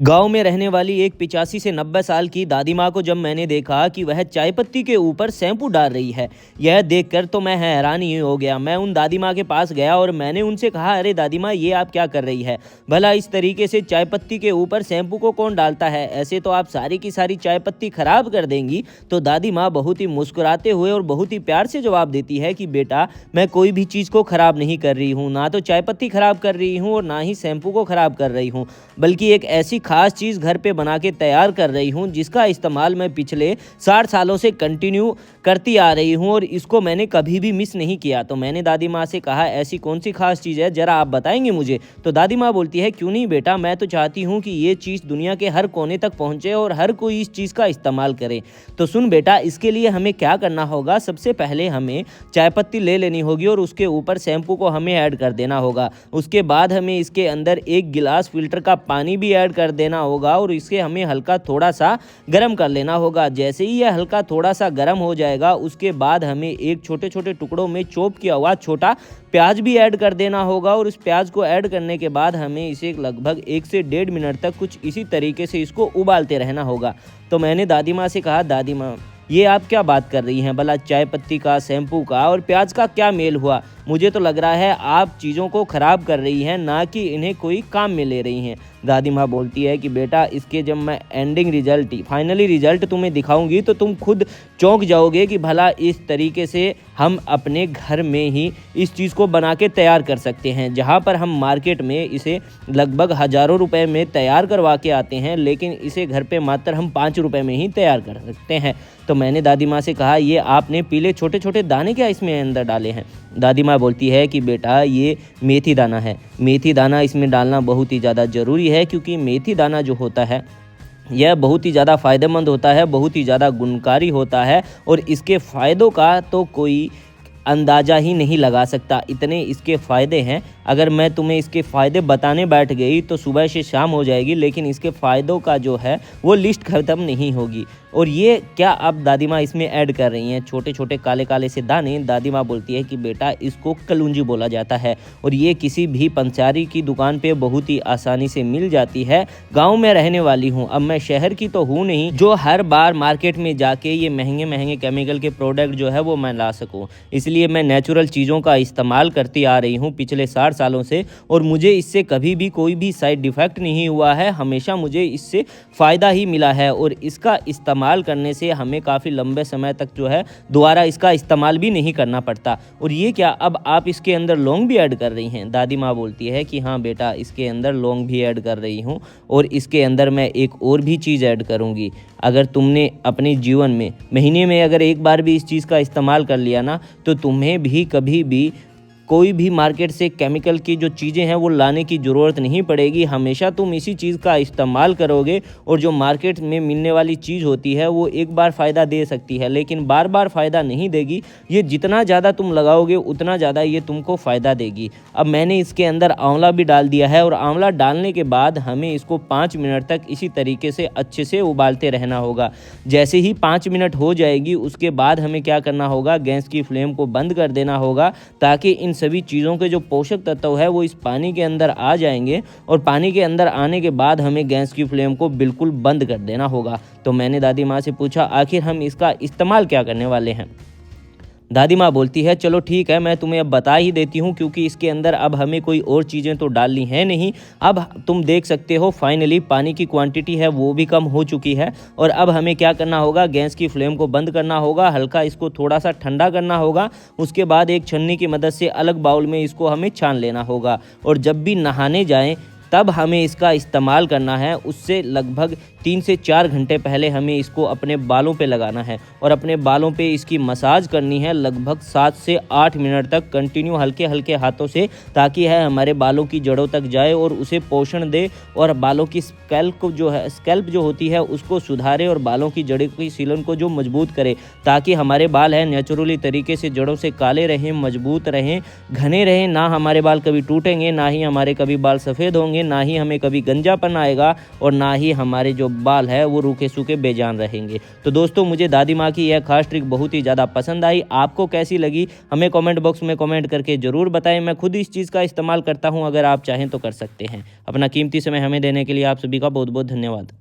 गांव में रहने वाली एक 85 से 90 साल की दादी माँ को जब मैंने देखा कि वह चाय पत्ती के ऊपर शैम्पू डाल रही है, यह देखकर तो मैं हैरान ही हो गया। मैं उन दादी माँ के पास गया और मैंने उनसे कहा, अरे दादी माँ, ये आप क्या कर रही है? भला इस तरीके से चाय पत्ती के ऊपर शैम्पू को कौन डालता है? ऐसे तो आप सारी की सारी चाय पत्ती खराब कर देंगी। तो दादी माँ बहुत ही मुस्कुराते हुए और बहुत ही प्यार से जवाब देती है कि बेटा, मैं कोई भी चीज़ को खराब नहीं कर रही हूँ, ना तो चाय पत्ती खराब कर रही हूँ और ना ही शैम्पू को खराब कर रही हूँ, बल्कि एक ऐसी खास चीज़ घर पे बना के तैयार कर रही हूँ जिसका इस्तेमाल मैं पिछले 60 सालों से कंटिन्यू करती आ रही हूँ और इसको मैंने कभी भी मिस नहीं किया। तो मैंने दादी माँ से कहा, ऐसी कौन सी खास चीज़ है, ज़रा आप बताएंगे मुझे? तो दादी माँ बोलती है, क्यों नहीं बेटा, मैं तो चाहती हूँ कि ये चीज़ दुनिया के हर कोने तक पहुँचे और हर कोई इस चीज़ का इस्तेमाल करे। तो सुन बेटा, इसके लिए हमें क्या करना होगा? सबसे पहले हमें चाय पत्ती ले लेनी होगी और उसके ऊपर शैम्पू को हमें ऐड कर देना होगा। उसके बाद हमें इसके अंदर 1 गिलास फिल्टर का पानी भी ऐड कर देना होगा और इसे हमें हल्का थोड़ा सा गर्म कर लेना होगा। जैसे ही यह हल्का थोड़ा सा गर्म हो जाएगा, उसके बाद हमें एक छोटे छोटे टुकड़ों में चॉप किया हुआ छोटा प्याज भी ऐड कर देना होगा और इस प्याज को ऐड करने के बाद हमें इसे लगभग 1 से 1.5 मिनट तक कुछ इसी तरीके से इसको उबालते रहना होगा। तो मैंने दादी माँ से कहा, दादी माँ, ये आप क्या बात कर रही हैं? भला चाय पत्ती का, शैम्पू का और प्याज का क्या मेल हुआ? मुझे तो लग रहा है आप चीज़ों को ख़राब कर रही हैं, ना कि इन्हें कोई काम में ले रही हैं। दादी माँ बोलती है कि बेटा, इसके जब मैं फाइनली रिजल्ट तुम्हें दिखाऊंगी तो तुम खुद चौंक जाओगे कि भला इस तरीके से हम अपने घर में ही इस चीज़ को बना के तैयार कर सकते हैं। जहाँ पर हम मार्केट में इसे लगभग हज़ारों रुपए में तैयार करवा के आते हैं, लेकिन इसे घर पे मात्र हम 5 रुपए में ही तैयार कर सकते हैं। तो मैंने दादी माँ से कहा, ये आपने पीले छोटे छोटे दाने क्या इसमें अंदर डाले हैं? दादी माँ बोलती है कि बेटा, ये मेथी दाना है। मेथी दाना इसमें डालना बहुत ही ज़्यादा ज़रूरी है, क्योंकि मेथी दाना जो होता है यह बहुत ही ज़्यादा फ़ायदेमंद होता है, बहुत ही ज़्यादा गुणकारी होता है और इसके फ़ायदों का तो कोई अंदाज़ा ही नहीं लगा सकता, इतने इसके फ़ायदे हैं। अगर मैं तुम्हें इसके फ़ायदे बताने बैठ गई तो सुबह से शाम हो जाएगी, लेकिन इसके फ़ायदों का जो है वो लिस्ट ख़त्म नहीं होगी। और ये क्या अब दादी माँ इसमें ऐड कर रही हैं? छोटे छोटे काले काले से दाने। दादी माँ बोलती है कि बेटा, इसको कलौंजी बोला जाता है और ये किसी भी पंसारी की दुकान पे बहुत ही आसानी से मिल जाती है। गाँव में रहने वाली हूँ, अब मैं शहर की तो हूँ नहीं जो हर बार मार्केट में जाके ये महंगे महंगे केमिकल के प्रोडक्ट जो है वो मैं ला सकूँ। इसलिए मैं नेचुरल चीज़ों का इस्तेमाल करती आ रही हूँ पिछले 60 सालों से और मुझे इससे कभी भी कोई भी साइड इफ़ेक्ट नहीं हुआ है। हमेशा मुझे इससे फ़ायदा ही मिला है और इसका इस्तेमाल करने से हमें काफ़ी लंबे समय तक जो है दोबारा इसका इस्तेमाल भी नहीं करना पड़ता। और ये क्या, अब आप इसके अंदर लौंग भी ऐड कर रही हैं? दादी माँ बोलती है कि हाँ बेटा, इसके अंदर लौंग भी ऐड कर रही हूँ और इसके अंदर मैं एक और भी चीज़ ऐड करूँगी। अगर तुमने अपने जीवन में महीने में अगर एक बार भी इस चीज़ का इस्तेमाल कर लिया ना, तो तुम्हें भी कभी भी कोई भी मार्केट से केमिकल की जो चीज़ें हैं वो लाने की ज़रूरत नहीं पड़ेगी। हमेशा तुम इसी चीज़ का इस्तेमाल करोगे और जो मार्केट में मिलने वाली चीज़ होती है वो एक बार फ़ायदा दे सकती है, लेकिन बार बार फ़ायदा नहीं देगी। ये जितना ज़्यादा तुम लगाओगे उतना ज़्यादा ये तुमको फ़ायदा देगी। अब मैंने इसके अंदर आंवला भी डाल दिया है और आंवला डालने के बाद हमें इसको 5 मिनट तक इसी तरीके से अच्छे से उबालते रहना होगा। जैसे ही 5 मिनट हो जाएगी, उसके बाद हमें क्या करना होगा, गैस की फ्लेम को बंद कर देना होगा, ताकि इन सभी चीज़ों के जो पोषक तत्व है वो इस पानी के अंदर आ जाएंगे और पानी के अंदर आने के बाद हमें गैस की फ्लेम को बिल्कुल बंद कर देना होगा। तो मैंने दादी माँ से पूछा, आखिर हम इसका इस्तेमाल क्या करने वाले हैं? दादी माँ बोलती है, चलो ठीक है, मैं तुम्हें अब बता ही देती हूँ, क्योंकि इसके अंदर अब हमें कोई और चीज़ें तो डालनी है नहीं। अब तुम देख सकते हो फाइनली पानी की क्वांटिटी है वो भी कम हो चुकी है और अब हमें क्या करना होगा, गैस की फ्लेम को बंद करना होगा, हल्का इसको थोड़ा सा ठंडा करना होगा। उसके बाद एक छन्नी की मदद से अलग बाउल में इसको हमें छान लेना होगा और जब भी नहाने जाएँ तब हमें इसका इस्तेमाल करना है। उससे लगभग 3 से 4 घंटे पहले हमें इसको अपने बालों पे लगाना है और अपने बालों पे इसकी मसाज करनी है लगभग 7 से 8 मिनट तक कंटिन्यू हल्के हल्के हाथों से, ताकि है हमारे बालों की जड़ों तक जाए और उसे पोषण दे और बालों की स्कैल्प जो होती है उसको सुधारे और बालों की जड़ों की सीलन को जो मजबूत करे, ताकि हमारे बाल है नेचुरली तरीके से जड़ों से काले रहें, मजबूत रहें, घने रहें। ना हमारे बाल कभी टूटेंगे, ना ही हमारे कभी बाल सफ़ेद होंगे, रहेंगे, ना ही हमें कभी गंजापन आएगा और ना ही हमारे जो बाल है वो रूखे सूखे बेजान रहेंगे। तो दोस्तों मुझे दादी माँ की यह खास ट्रिक बहुत ही ज़्यादा पसंद आई। आपको कैसी लगी हमें कमेंट बॉक्स में कमेंट करके ज़रूर बताएं। मैं खुद इस चीज़ का इस्तेमाल करता हूं, अगर आप चाहें तो कर सकते हैं। अपना कीमती समय हमें देने के लिए आप सभी का बहुत बहुत धन्यवाद।